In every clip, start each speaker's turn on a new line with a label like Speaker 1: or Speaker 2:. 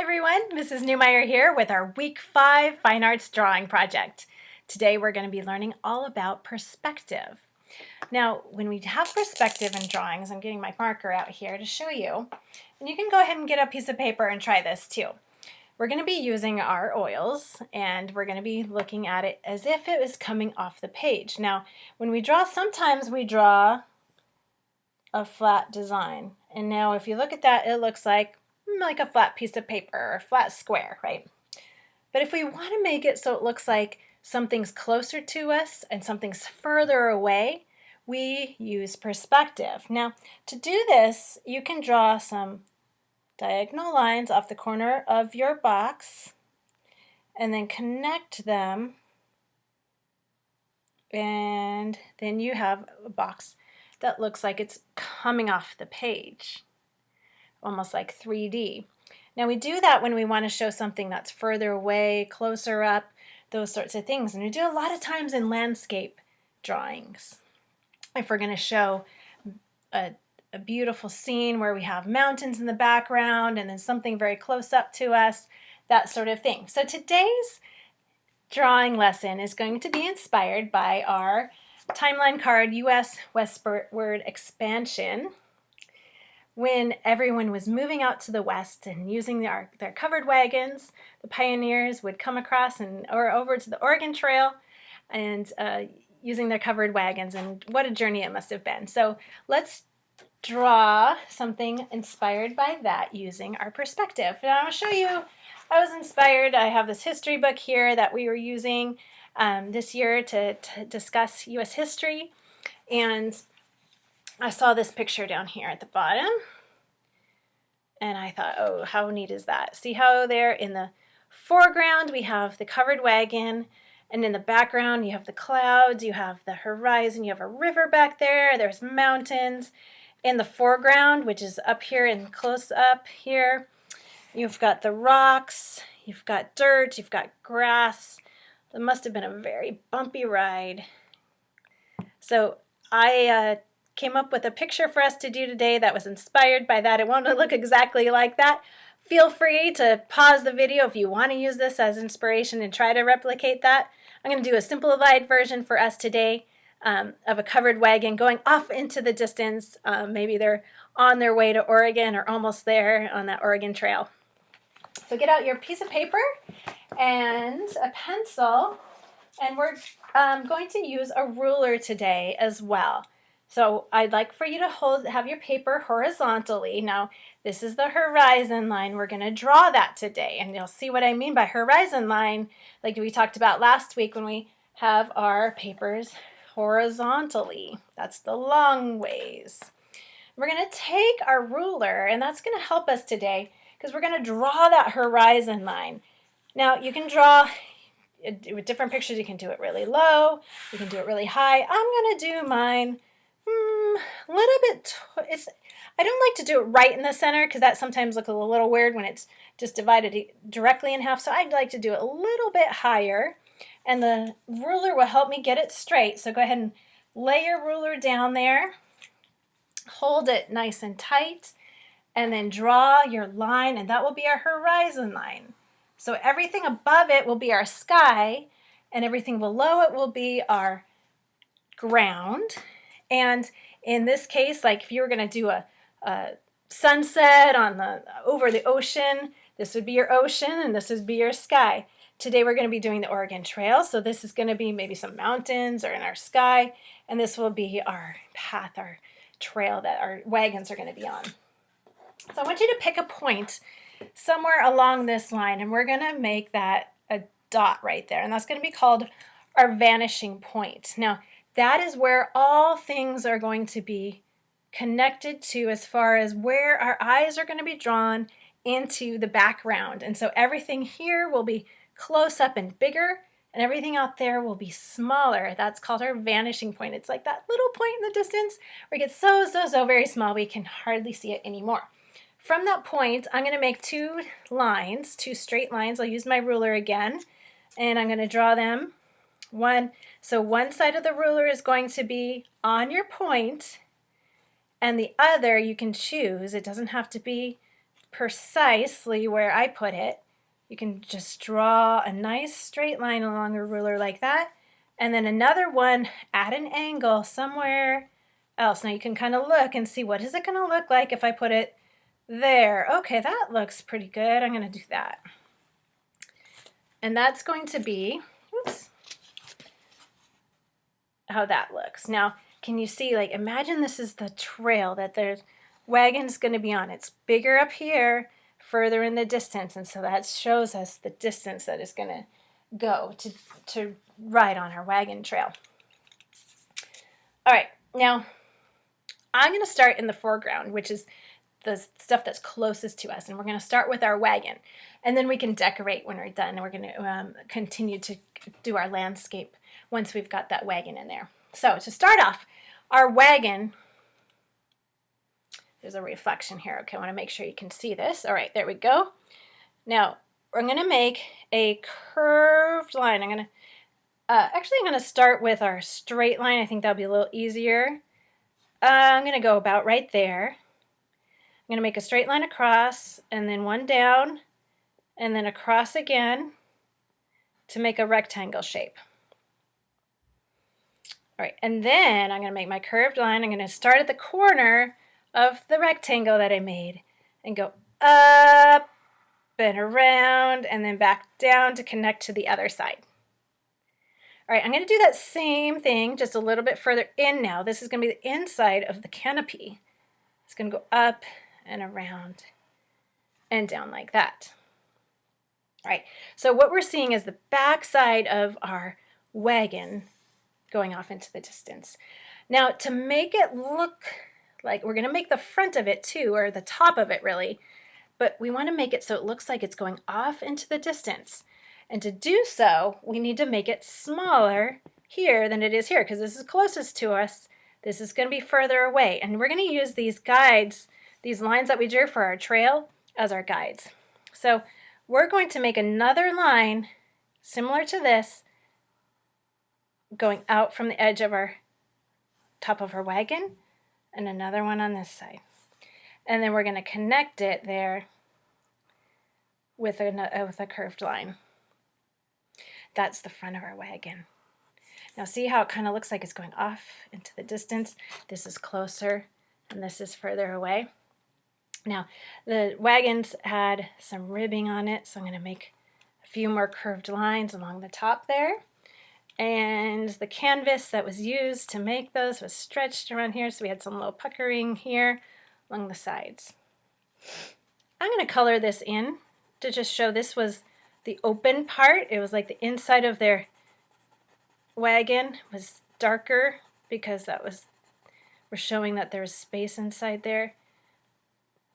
Speaker 1: everyone, Mrs. Newmeyer here with our Week 5 Fine Arts Drawing Project. Today we're going to be learning all about perspective. Now, when we have perspective in drawings, I'm getting my marker out here to show you, and you can go ahead and get a piece of paper and try this too. We're going to be using our oils, and we're going to be looking at it as if it was coming off the page. Now, when we draw, sometimes we draw a flat design, and now if you look at that, it looks like a flat piece of paper or a flat square, right? But if we want to make it so it looks like something's closer to us and something's further away, we use perspective. Now, to do this, you can draw some diagonal lines off the corner of your box and then connect them, and then you have a box that looks like it's coming off the page, almost like 3D. Now we do that when we want to show something that's further away, closer up, those sorts of things. And we do a lot of times in landscape drawings. If we're going to show a beautiful scene where we have mountains in the background and then something very close up to us, that sort of thing. So today's drawing lesson is going to be inspired by our timeline card, US Westward Expansion. When everyone was moving out to the west and using their covered wagons, the pioneers would come across or over to the Oregon Trail and using their covered wagons, and what a journey it must have been. So let's draw something inspired by that using our perspective. Now I'll show you, I was inspired. I have this history book here that we were using this year to discuss US history, and I saw this picture down here at the bottom, and I thought, oh, how neat is that? See how there in the foreground we have the covered wagon, and in the background you have the clouds, you have the horizon, you have a river back there, there's mountains. In the foreground, which is up here and close up here, you've got the rocks, you've got dirt, you've got grass. It must have been a very bumpy ride. So I came up with a picture for us to do today that was inspired by that. It won't look exactly like that. Feel free to pause the video if you want to use this as inspiration and try to replicate that. I'm going to do a simplified version for us today of a covered wagon going off into the distance. Maybe they're on their way to Oregon or almost there on that Oregon Trail. So get out your piece of paper and a pencil, and we're going to use a ruler today as well. So I'd like for you to have your paper horizontally. Now this is the horizon line. We're going to draw that today, and you'll see what I mean by horizon line, like we talked about last week when we have our papers horizontally. That's the long ways. We're going to take our ruler, and that's going to help us today because we're going to draw that horizon line. Now you can draw with different pictures. You can do it really low, you can do it really high. I'm going to do mine a little bit, I don't like to do it right in the center because that sometimes looks a little weird when it's just divided directly in half. So I'd like to do it a little bit higher, and the ruler will help me get it straight. So go ahead and lay your ruler down there, hold it nice and tight, and then draw your line, and that will be our horizon line. So everything above it will be our sky, and everything below it will be our ground. And in this case, like if you were going to do a sunset over the ocean, this would be your ocean and this would be your sky. Today we're going to be doing the Oregon Trail, so this is going to be maybe some mountains or in our sky, and this will be our path, our trail that our wagons are going to be on. So I want you to pick a point somewhere along this line, and we're going to make that a dot right there, and that's going to be called our vanishing point. Now that is where all things are going to be connected to as far as where our eyes are going to be drawn into the background. And so everything here will be close up and bigger, and everything out there will be smaller. That's called our vanishing point. It's like that little point in the distance where it gets so very small we can hardly see it anymore. From that point, I'm going to make two straight lines. I'll use my ruler again, and I'm going to draw them. So one side of the ruler is going to be on your point, and the other you can choose. It doesn't have to be precisely where I put it, you can just draw a nice straight line along a ruler like that, and then another one at an angle somewhere else. Now you can kind of look and see, what is it going to look like if I put it there? Okay, that looks pretty good. I'm going to do that. And that's going to be, oops, how that looks. Now, can you see, like, imagine this is the trail that the wagon's going to be on. It's bigger up here, further in the distance, and so that shows us the distance that is going to go to ride on our wagon trail. All right, now I'm going to start in the foreground, which is the stuff that's closest to us, and we're going to start with our wagon, and then we can decorate when we're done, and we're going to continue to do our landscape once we've got that wagon in there. So to start off, our wagon, there's a reflection here. Okay, I want to make sure you can see this. All right, there we go. Now we're going to make a curved line. I'm going to start with our straight line. I think that'll be a little easier. I'm going to go about right there. I'm going to make a straight line across, and then one down, and then across again to make a rectangle shape. All right, and then I'm going to make my curved line. I'm going to start at the corner of the rectangle that I made and go up and around and then back down to connect to the other side. All right, I'm going to do that same thing just a little bit further in now. This is going to be the inside of the canopy. It's going to go up and around and down like that. All right, so what we're seeing is the back side of our wagon going off into the distance. Now, to make it look like, we're going to make the front of it too, or the top of it really, but we want to make it so it looks like it's going off into the distance. And to do so, we need to make it smaller here than it is here, because this is closest to us. This is going to be further away. And we're going to use these guides, these lines that we drew for our trail, as our guides. So we're going to make another line similar to this, going out from the edge of our top of our wagon, and another one on this side. And then we're going to connect it there with a curved line. That's the front of our wagon. Now see how it kind of looks like it's going off into the distance? This is closer and this is further away. Now the wagons had some ribbing on it, so I'm going to make a few more curved lines along the top there. And the canvas that was used to make those was stretched around here, so we had some little puckering here along the sides. I'm going to color this in to just show this was the open part. It was like the inside of their wagon was darker because we're showing that there was space inside there.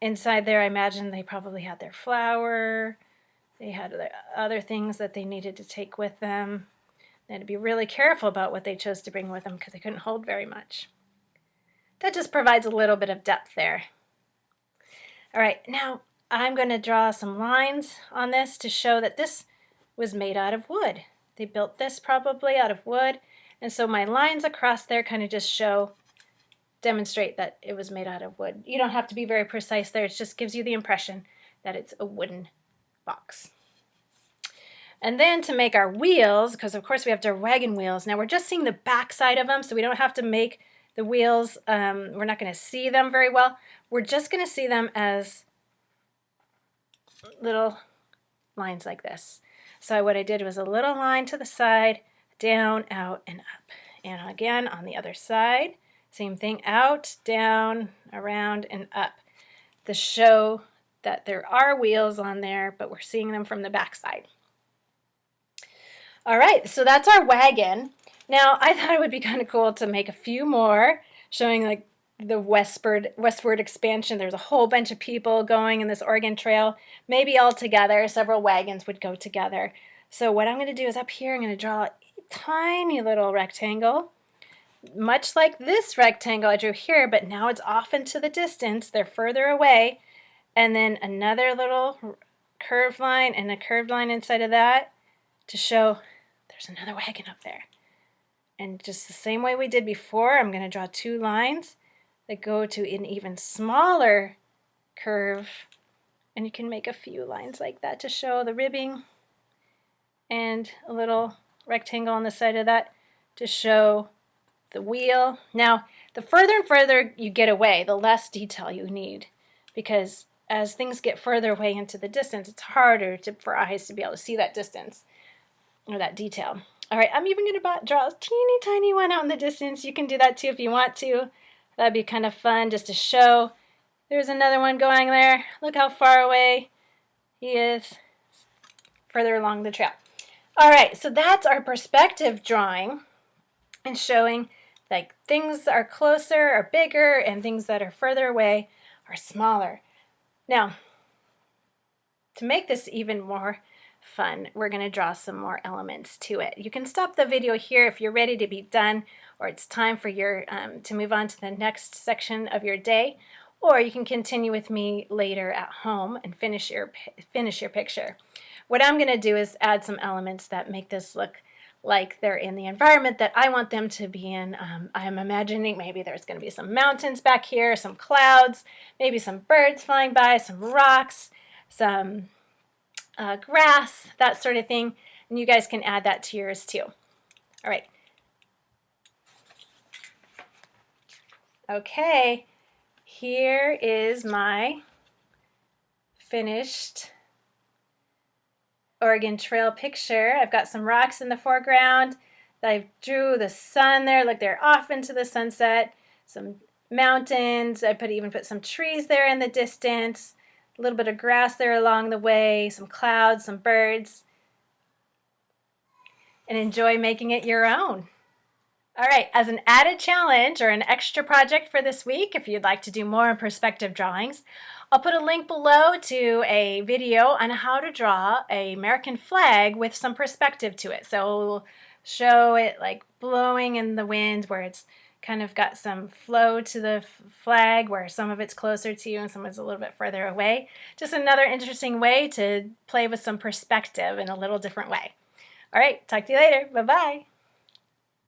Speaker 1: Inside there, I imagine they probably had their flour. They had other things that they needed to take with them. They had to be really careful about what they chose to bring with them because they couldn't hold very much. That just provides a little bit of depth there. All right, now I'm going to draw some lines on this to show that this was made out of wood. They built this probably out of wood, and so my lines across there kind of just demonstrate that it was made out of wood. You don't have to be very precise there. It just gives you the impression that it's a wooden box. And then to make our wheels, because of course we have our wagon wheels. Now we're just seeing the back side of them, so we don't have to make the wheels. We're not going to see them very well. We're just going to see them as little lines like this. So what I did was a little line to the side, down, out, and up. And again on the other side, same thing, out, down, around, and up, to show that there are wheels on there, but we're seeing them from the back side. All right, so that's our wagon. Now, I thought it would be kind of cool to make a few more, showing like the Westward Expansion. There's a whole bunch of people going in this Oregon Trail. Maybe all together, several wagons would go together. So what I'm going to do is up here, I'm going to draw a tiny little rectangle, much like this rectangle I drew here, but now it's off into the distance. They're further away. And then another little curved line and a curved line inside of that to show there's another wagon up there. And just the same way we did before, I'm going to draw two lines that go to an even smaller curve And you can make a few lines like that to show the ribbing, and a little rectangle on the side of that to show the wheel. Now, the further and further you get away, the less detail you need, because as things get further away into the distance, it's harder for eyes to be able to see that distance or that detail. All right, I'm even going to draw a teeny tiny one out in the distance. You can do that too if you want to. That'd be kind of fun just to show. There's another one going there. Look how far away he is, further along the trail. All right, so that's our perspective drawing, and showing like things are closer or bigger and things that are further away are smaller. Now, to make this even more fun, we're going to draw some more elements to it. You can stop the video here if you're ready to be done, or it's time for your to move on to the next section of your day, or you can continue with me later at home and finish your picture. What I'm going to do is add some elements that make this look like they're in the environment that I want them to be in. I'm imagining maybe there's going to be some mountains back here, some clouds, maybe some birds flying by, some rocks, some grass, that sort of thing. And you guys can add that to yours too. All right. Okay, here is my finished Oregon Trail picture. I've got some rocks in the foreground. I drew the sun there. Look, they're off into the sunset. Some mountains. I even put some trees there in the distance. A little bit of grass there along the way. Some clouds, some birds. And enjoy making it your own. All right, as an added challenge or an extra project for this week, if you'd like to do more perspective drawings, I'll put a link below to a video on how to draw an American flag with some perspective to it. So we'll show it like blowing in the wind, where it's kind of got some flow to the flag, where some of it's closer to you and some is a little bit further away. Just another interesting way to play with some perspective in a little different way. All right, talk to you later. Bye-bye.